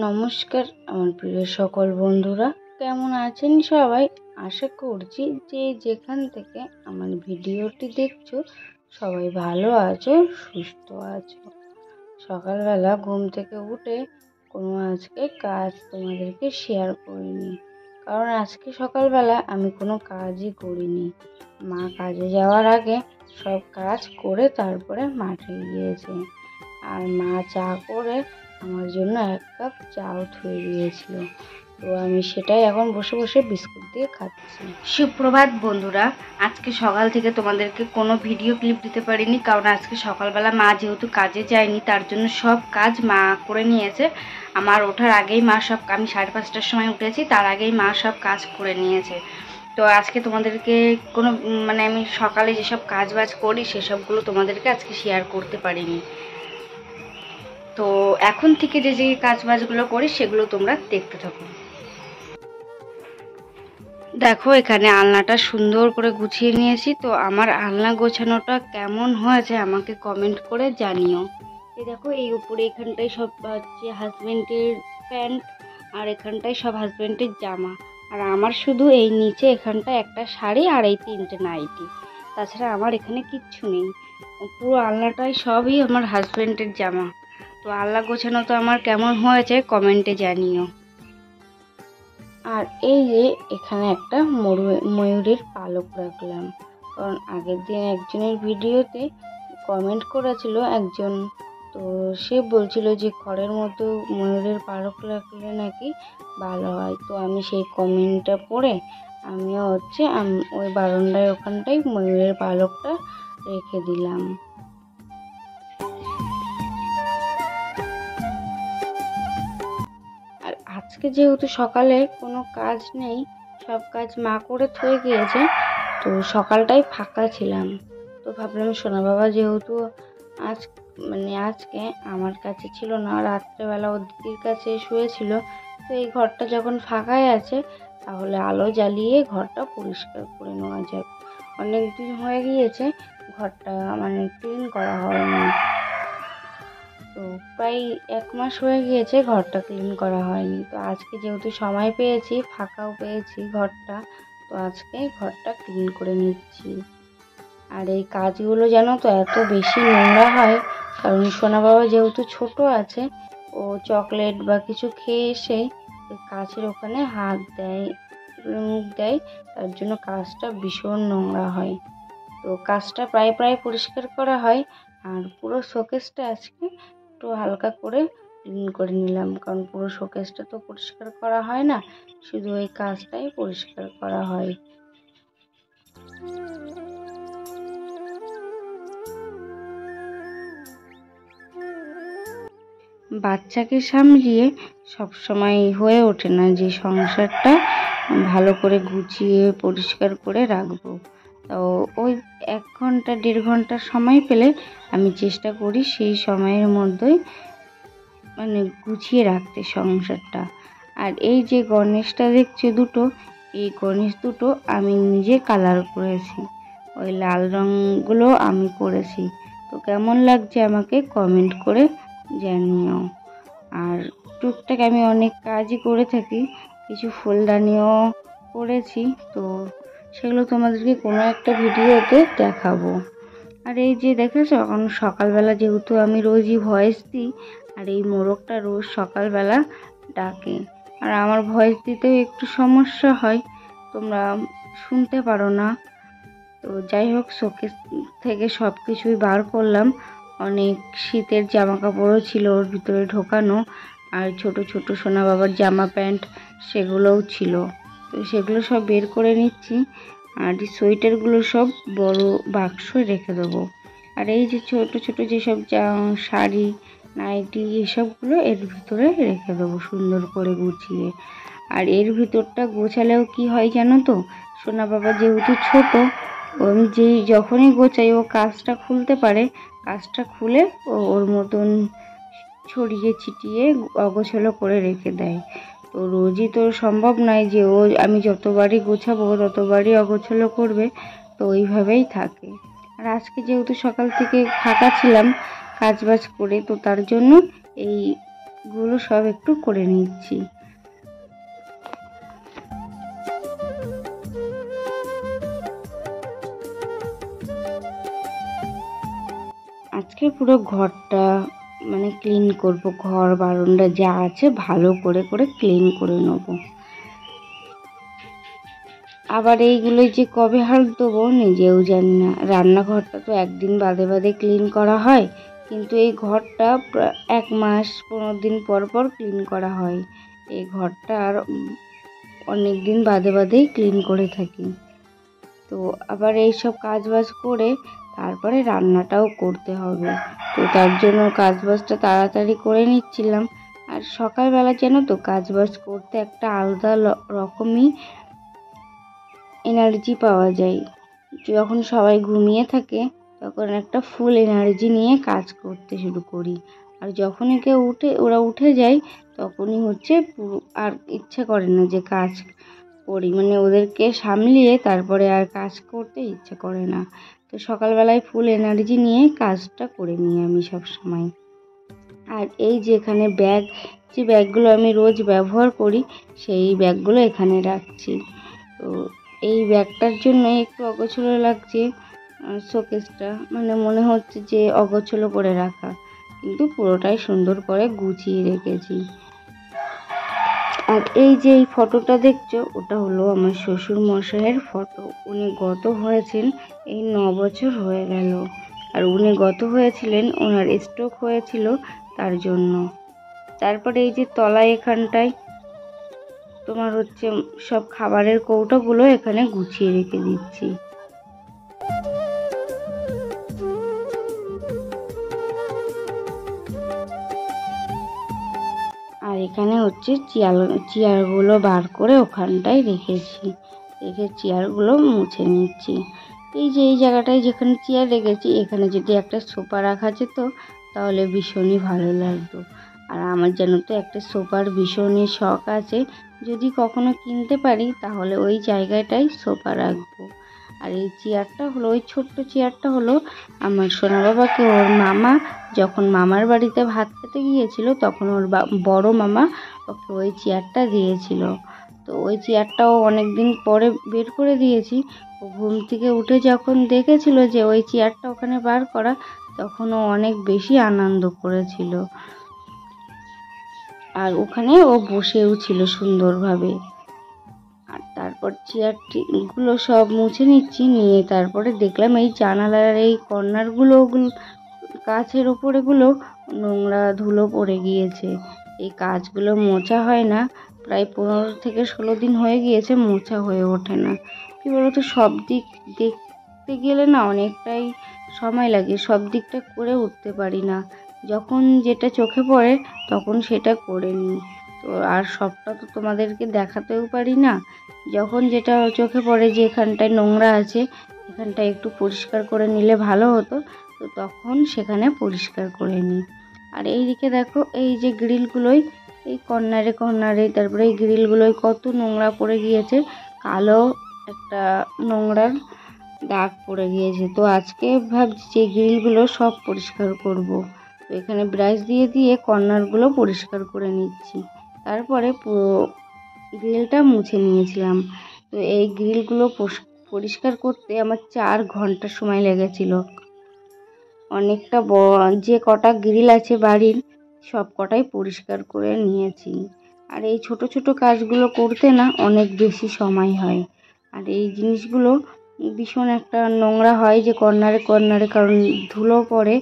নমস্কার আমার প্রিয় সকল বন্ধুরা, কেমন আছেন সবাই? আশা করছি যে যেখান থেকে আমার ভিডিওটি দেখছো সবাই ভালো আছো, সুস্থ আছো। সকালবেলা ঘুম থেকে উঠে কোনো আজকে কাজ তোমাদেরকে শেয়ার করিনি, কারণ আজকে সকালবেলা আমি কোনো কাজই করিনি। মা কাজে যাওয়ার আগে সব কাজ করে তারপরে মাঠে গিয়েছে। আর মা চা করে আমার জন্য 1 কাপ চাও ধুয়ে দিয়েছিল, তো আমি সেটাই এখন বসে বসে বিস্কুট দিয়ে খাচ্ছি। সুপ্রভাত বন্ধুরা, আজকে সকাল থেকে তোমাদেরকে কোনো ভিডিও ক্লিপ দিতে পারিনি, কারণ আজকে সকালবেলা মা যেহেতু কাজে যায়নি তার জন্য সব কাজ মা করে নিয়েছে। আমার ওঠার আগেই মা সব, আমি 5:30টার সময় উঠেছি, তার আগেই মা সব কাজ করে নিয়েছে। তো আজকে তোমাদেরকে কোনো আমি সকালে যেসব কাজ বাজ করি সেসবগুলো তোমাদেরকে আজকে শেয়ার করতে পারিনি। তো এখন থেকে যে যে কাজ বাজগুলো করি সেগুলো তোমরা দেখতে থাকো। দেখো, এখানে আলনাটা সুন্দর করে গুছিয়ে নিয়েছি। তো আমার আলনা গোছানোটা কেমন হয়েছে আমাকে কমেন্ট করে জানিও। এই দেখো, এই উপরে এখানটায় সব হচ্ছে হাজবেন্ডের প্যান্ট, আর এখানটায় সব হাজবেন্ডের জামা, আর আমার শুধু এই নিচে এখানটায় একটা শাড়ি আর এই 3টে নাইটি। তাছাড়া আমার এখানে কিচ্ছু নেই, পুরো আলনাটাই সবই আমার হাজবেন্ডের জামা। তো আলনা গোছানো তো আমার কেমন হয়েছে কমেন্টে জানিও। আর এই যে এখানে একটা ময়ূরের পালক রাখলাম, কারণ আগের দিন একজনের ভিডিওতে কমেন্ট করেছিল একজন, তো সে বলছিল যে খড়ের মতো ময়ূরের পালক রাখলে নাকি ভালো হয়। তো আমি সেই কমেন্টটা পড়ে আমিও ওই বারান্দায় ওখানটায় ময়ূরের পালকটা রেখে দিলাম। আর আজকে যেহেতু সকালে কোনো কাজ নেই, সব কাজ মা করে থয়ে গিয়েছে, তো সকালটাই ফাঁকা ছিলাম। তো ভাবলাম সোনা বাবা যেহেতু আজকে আমার কাছে ছিল না, রাত্রেবেলা ওর দিদির কাছে শুয়েছিল, তো এই ঘরটা যখন ফাঁকাই আছে তাহলে আলো জ্বালিয়ে ঘরটা পরিষ্কার করে নেওয়া যাক। অনেক দিন হয়ে গিয়েছে ঘরটা ক্লিন করা হয়নি, তো প্রায় 1 মাস হয়ে গিয়েছে ঘরটা ক্লিন করা হয়নি। তো আজকে যেহেতু সময় পেয়েছি, ফাঁকাও পেয়েছি ঘরটা, তো আজকে ঘরটা ক্লিন করে নিচ্ছি। আর এই কাজগুলো জানো তো এত বেশি নোংরা হয়, কারণ সোনা বাবা যেহেতু ছোট আছে, ও চকলেট বা কিছু খেয়ে এসেই কাচের ওখানে হাত দেয়, মুখ দেয়, তার জন্য কাজটা ভীষণ নোংরা হয়। তো কাজটা প্রায় পরিষ্কার করা হয়। আর পুরো শোকেসটা আজকে একটু হালকা করে ক্লিন করে নিলাম, কারণ পুরো শোকেসটা তো পরিষ্কার করা হয় না, শুধু ওই কাজটাই পরিষ্কার করা হয়। বাচ্চাকে সামলিয়ে সবসময় হয়ে ওঠে না যে সংসারটা ভালো করে গুছিয়ে পরিষ্কার করে রাখবো। তো ওই 1 ঘন্টা 1.5 ঘন্টা সময় পেলে আমি চেষ্টা করি সেই সময়ের মধ্যেই গুছিয়ে রাখতে সংসারটা। আর এই যে গণেশটা দেখছি দুটো, এই গণেশ দুটো আমি নিজে কালার করেছি, ওই লাল রঙগুলো আমি করেছি। তো কেমন লাগছে আমাকে কমেন্ট করে জানিও। আর টুকটাক আমি অনেক কাজই করে থাকি, কিছু ফুলদানিও করেছি, তো সেগুলো তোমাদেরকে কোনো একটা ভিডিওতে দেখাবো। আর এই যে দেখেছো, এখন সকালবেলা যেহেতু আমি রোজই ভয়েস দিই, আর এই মোরগটা রোজ সকালবেলা ডাকে, আর আমার ভয়েস দিতেও একটু সমস্যা হয়, তোমরা শুনতে পারো না। তো যাই হোক, শোকেস থেকে সব কিছুই বার করলাম, অনেক শীতের জামা কাপড়ও ছিল ওর ভিতরে ঢোকানো, আর ছোট ছোট সোনা বাবার জামা প্যান্ট সেগুলোও ছিল, তো সেগুলো সব বের করে নিচ্ছি। আর সোয়েটারগুলো সব বড় বাক্সে রেখে দেবো। আর এই যে ছোট ছোট যেসব শাড়ি নাইটি এসবগুলো এর ভিতরে রেখে দেবো সুন্দর করে গুছিয়ে। আর এর ভিতরটা গোছালেও কি হয় জানো তো, সোনা বাবা যেহেতু ছোট, আমি যখনই গোছাই ও কাজটা খুলতে পারে, কাজটা খুলে ও ওর মতন ছড়িয়ে ছিটিয়ে অগোছালো করে রেখে দেয়। তো রোজই তো সম্ভব নয় যে আমি যতবারই গোছাবো ততবারই অগোছালো করবে, তো ওইভাবেই থাকে। আর আজকে যেহেতু সকাল থেকে ফাঁকা ছিলাম কাজ বাজ করে, তো তার জন্য এই গুলো সব একটু করে নিচ্ছি। আজকে পুরো ঘরটা মানে ক্লিন করব, ঘর বারান্দা যা আছে ভালো করে করে ক্লিন করে নেব। আবার এইগুলোই যে কবে হাত দেবো নিজেও জানি না। রান্নাঘরটা তো একদিন বাদে বাদে ক্লিন করা হয়, কিন্তু এই ঘরটা 1 মাস 15 দিন পর পর ক্লিন করা হয়। এই ঘরটা আর অনেক দিন বাদে বাদেই ক্লিন করে থাকি। তো আবার এইসব কাজ বাজ করে তারপরে রান্নাটাও করতে হবে, তো তার জন্য কাজ বাজটা তাড়াতাড়ি করে নিচ্ছিলাম। আর সকালবেলা যেন তো কাজ বাজ করতে একটা আলাদা রকমই এনার্জি পাওয়া যায়। যখন সবাই ঘুমিয়ে থাকে তখন একটা ফুল এনার্জি নিয়ে কাজ করতে শুরু করি। আর যখনই ওরা উঠে যায় তখনই হচ্ছে আর ইচ্ছে করে না যে কাজ করি, মানে ওদেরকে সামলিয়ে তারপরে আর কাজ করতে ইচ্ছে করে না। তো সকালবেলায় ফুল এনার্জি নিয়ে কাজটা করে নিই আমি সব সময়। আর এই যে এখানে যে ব্যাগগুলো আমি রোজ ব্যবহার করি সেই ব্যাগগুলো এখানে রাখছি। তো এই ব্যাগটার জন্য একটু অগোছলো লাগছে শোকেসটা, মানে মনে হচ্ছে যে অগোছলো করে রাখা, কিন্তু পুরোটাই সুন্দর করে গুছিয়ে রেখেছি। আর এই যে এই ফটোটা দেখছো ওটা হলো আমার শ্বশুর মশাইয়ের ফটো। উনি গত হয়েছেন এই 9 বছর হয়ে গেল। আর উনি গত হয়েছিলেন, ওনার স্ট্রোক হয়েছিল তার জন্য। তারপরে এই যে তলায় এখানটায় তোমার হচ্ছে সব খাবারের কৌটোগুলো এখানে গুছিয়ে রেখে দিচ্ছি। আর এখানে হচ্ছে চেয়ারগুলো বার করে ওখানটায় রেখে চেয়ারগুলো মুছে নিচ্ছি। এই যে এই জায়গাটায় যেখানে চেয়ার রেখেছি এখানে যদি একটা সোফা রাখা যেত তাহলে ভীষণই ভালো লাগতো। আর আমার যেন তো একটা সোফার ভীষণই শখ আছে, যদি কখনো কিনতে পারি তাহলে ওই জায়গাটায় সোফা রাখবো। আর এই চেয়ারটা হলো, ওই ছোট্ট চেয়ারটা হলো আমার সোনা বাবাকে ওর মামা যখন মামার বাড়িতে ভাত খেতে গিয়েছিল তখন ওর বড় মামা ওকে ওই চেয়ারটা দিয়েছিল। তো ওই চেয়ারটাও অনেক দিন পরে বের করে দিয়েছি। ও ঘুম থেকে উঠে যখন দেখেছিল যে ওই চেয়ারটা ওখানে বার করা, তখন ও অনেক বেশি আনন্দ করেছিল। আর ওখানে ও বসেও ছিল সুন্দরভাবে। আর তারপর চেয়ারগুলো সব মুছে নিয়ে তারপরে দেখলাম এই জানালার এই কর্নারগুলো কাচের ওপরেগুলো নোংরা ধুলো পড়ে গিয়েছে। এই কাচগুলো মোছা হয় না, প্রায় 15 থেকে 16 দিন হয়ে গিয়েছে, মোছা হয়ে ওঠে না। কী বলতো, সব দিক দেখতে গেলে না অনেকটাই সময় লাগে, সব দিকটা করে উঠতে পারি না। যখন যেটা চোখে পড়ে তখন সেটা করে নিই। তো আর সবটা তো তোমাদেরকে দেখাতেও পারি না। যখন যেটা চোখে পড়ে যে এখানটায় নোংরা আছে, এখানটায় একটু পরিষ্কার করে নিলে ভালো হতো, তো তখন সেখানে পরিষ্কার করে নিই। আর এইদিকে দেখো এই যে গ্রিলগুলোই এই কর্নারে তারপরে এই গ্রিলগুলোয় কত নোংরা পড়ে গিয়েছে, কালো একটা নোংরার দাগ পড়ে গিয়েছে। তো আজকে ভাবছি যে গ্রিলগুলো সব পরিষ্কার করব। তো এখানে ব্রাশ দিয়ে কর্নারগুলো পরিষ্কার করে নিচ্ছি। তারপরে পুরো গ্রিলটা মুছে নিয়েছিলাম। তো এই গ্রিলগুলো পরিষ্কার করতে আমার 4 ঘন্টা সময় লেগেছিল। অনেকটা যে কটা গ্রিল আছে বাড়ির সব কটাই পরিষ্কার করে নিয়েছি। আর এই ছোট ছোট কাজগুলো করতে না অনেক বেশি সময় হয়। আর এই জিনিসগুলো ভীষণ একটা নোংরা হয় যে কর্নারে, কারণ ধুলো পড়ে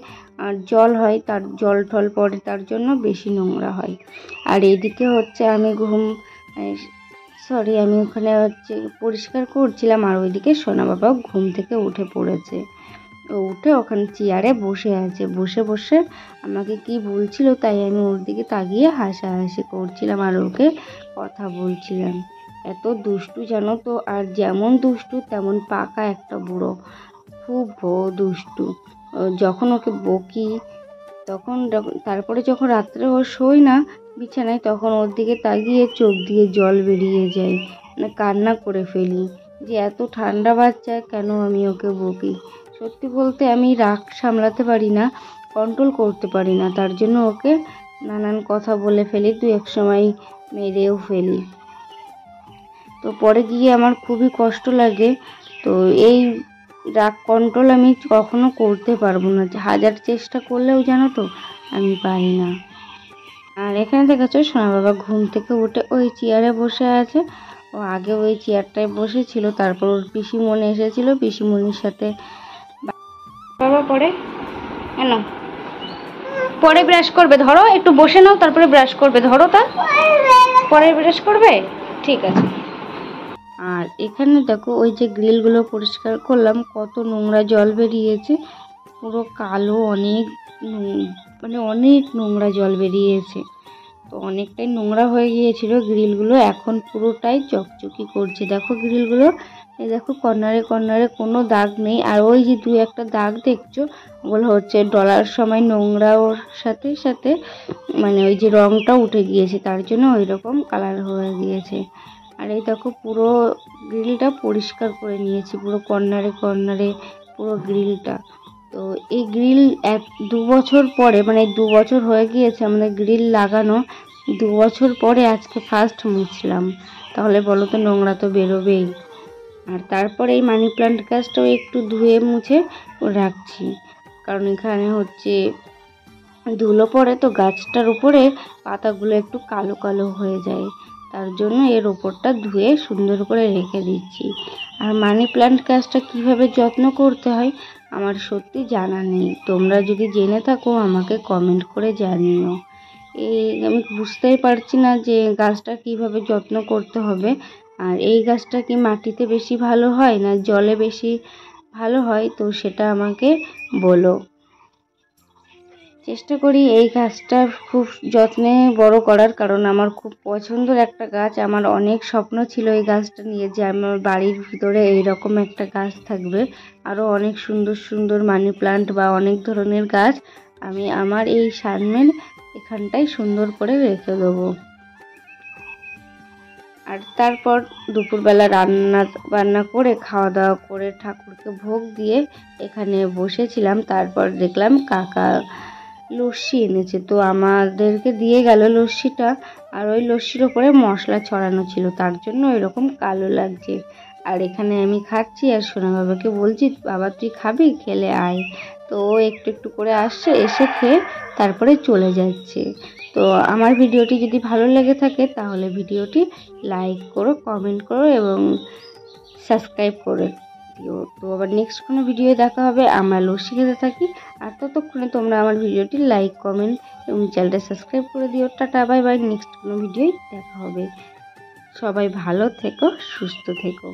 আর জল হয়, তার জল টল পড়ে, তার জন্য বেশি নোংরা হয়। আর এদিকে হচ্ছে আমি ওখানে হচ্ছে পরিষ্কার করছিলাম, আর ওইদিকে সোনা বাবাও ঘুম থেকে উঠে পড়েছে। ও উঠে ওখানে চেয়ারে বসে আছে, বসে আমাকে কি বলছিল তাই আমি ওর দিকে তাকিয়ে হাসাহাসি করছিলাম আর ওকে কথা বলছিলাম। এত দুষ্টু জানো তো, আর যেমন দুষ্টু তেমন পাকা একটা বুড়ো, খুব দুষ্টু। যখন ওকে বকি তখন তারপরে যখন রাত্রে ও শোয় না বিছানায়, তখন ওর দিকে তাকিয়ে চোখ দিয়ে জল বেরিয়ে যায়, মানে কান্না করে ফেলি যে এত ঠান্ডা বাচ্চা কেন আমি ওকে বকি। সত্যি বলতে আমি রাগ সামলাতে পারি না, কন্ট্রোল করতে পারি না, তার জন্য ওকে নানান কথা বলে ফেলি, দু এক সময় মেরেও ফেলি। তো পরে গিয়ে আমার খুবই কষ্ট লাগে। তো এই রাগ কন্ট্রোল আমি কখনো করতে পারবো না, হাজার চেষ্টা করলেও জানো তো আমি পারি না। আর এখানে দেখেছো সোনা বাবা ঘুম থেকে উঠে ওই চেয়ারে বসে আছে। ও আগে ওই চেয়ারটায় বসেছিল, তারপর ওর পিসিমণি এসেছিল, পিসিমণির সাথে বাবা পরে কেন পরে ব্রাশ করবে, ধরো একটু বসে নাও তারপরে ব্রাশ করবে, ধরো তা পরে ব্রাশ করবে, ঠিক আছে। আর এখানে দেখো ওই যে গ্রিলগুলো পরিষ্কার করলাম, কত নোংরা জল বেরিয়েছে, পুরো কালো, অনেক মানে অনেক নোংরা জল বেরিয়েছে। তো অনেকটাই নোংরা হয়ে গিয়েছিল গ্রিলগুলো, এখন পুরোটাই চকচকি করছে। দেখো গ্রিলগুলো, এই দেখো কর্নারে কর্নারে কোনো দাগ নেই। আর ওই যে দু একটা দাগ দেখছো, ওগুলো হচ্ছে ডলার সময় নোংরা ওর সাথে সাথে মানে ওই যে রংটা উঠে গিয়েছে, তার জন্য ওই রকম কালার হয়ে গিয়েছে। আর এই দেখো পুরো গ্রিলটা পরিষ্কার করে নিয়েছি, পুরো কর্নারে কর্নারে পুরো গ্রিলটা। তো এই গ্রিল 2 বছর পরে, মানে 2 বছর হয়ে গিয়েছে আমাদের গ্রিল লাগানো, 2 বছর পরে আজকে ফার্স্ট মুছলাম। তাহলে বলো তো নোংরা তো বেরোবেই। আর তারপরে এই মানি প্লান্ট গাছটাও একটু ধুয়ে মুছে রাখছি, কারণ এখানে হচ্ছে ধুলো পড়ে, তো গাছটার উপরে পাতাগুলো একটু কালো কালো হয়ে যায়, তার জন্য এর ওপরটা ধুয়ে সুন্দর করে রেখে দিচ্ছি। আর মানি প্লান্ট গাছটা কিভাবে যত্ন করতে হয় আমার সত্যি জানা নেই, তোমরা যদি জেনে থাকো আমাকে কমেন্ট করে জানিও। আমি বুঝতেই পারছি না যে গাছটা কিভাবে যত্ন করতে হবে। আর এই গাছটা কি মাটিতে বেশি ভালো হয় না জলে বেশি ভালো হয়, তো সেটা আমাকে বলো। চেষ্টা করি এই গাছটা খুব যত্নে বড় করার, কারণ আমার খুব পছন্দের একটা গাছ। আমার অনেক স্বপ্ন ছিল এই গাছটা নিয়ে, যে আমার বাড়ির ভিতরে এইরকম একটা গাছ থাকবে, আরও অনেক সুন্দর সুন্দর মানি প্লান্ট বা অনেক ধরনের গাছ আমি আমার এই সামনের এখানটায় সুন্দর করে রেখে দেবো। আর তারপর দুপুরবেলা রান্না বান্না করে খাওয়া দাওয়া করে ঠাকুরকে ভোগ দিয়ে এখানে বসেছিলাম। তারপর দেখলাম কাকা লস্যি এনেছে, তো আমাদেরকে দিয়ে গেল লস্যিটা। আর ওই লস্যির ওপরে মশলা ছড়ানো ছিল, তার জন্য এরকম কালো লাগছে। আর এখানে আমি খাচ্ছি আর সোনা বাবাকে বলছি, বাবা তুই খাবি, খেলে আয়। তো ও একটু একটু করে আসছে, এসে খেয়ে তারপরে চলে যাচ্ছে। তো আমার ভিডিওটি যদি ভালো লেগে থাকে তাহলে ভিডিওটি লাইক করো, কমেন্ট করো এবং সাবস্ক্রাইব করে দিও। তো আবার নেক্সট কোনো ভিডিও দেখা হবে, আমরা লস্যি খেতে থাকি। আর ততক্ষণে তোমরা আমার ভিডিওটি লাইক, কমেন্ট এবং চ্যানেলটা সাবস্ক্রাইব করে দিও। টাটা, বাই বাই, নেক্সট কোনো ভিডিওই দেখা হবে। সবাই ভালো থেকো, সুস্থ থেকো।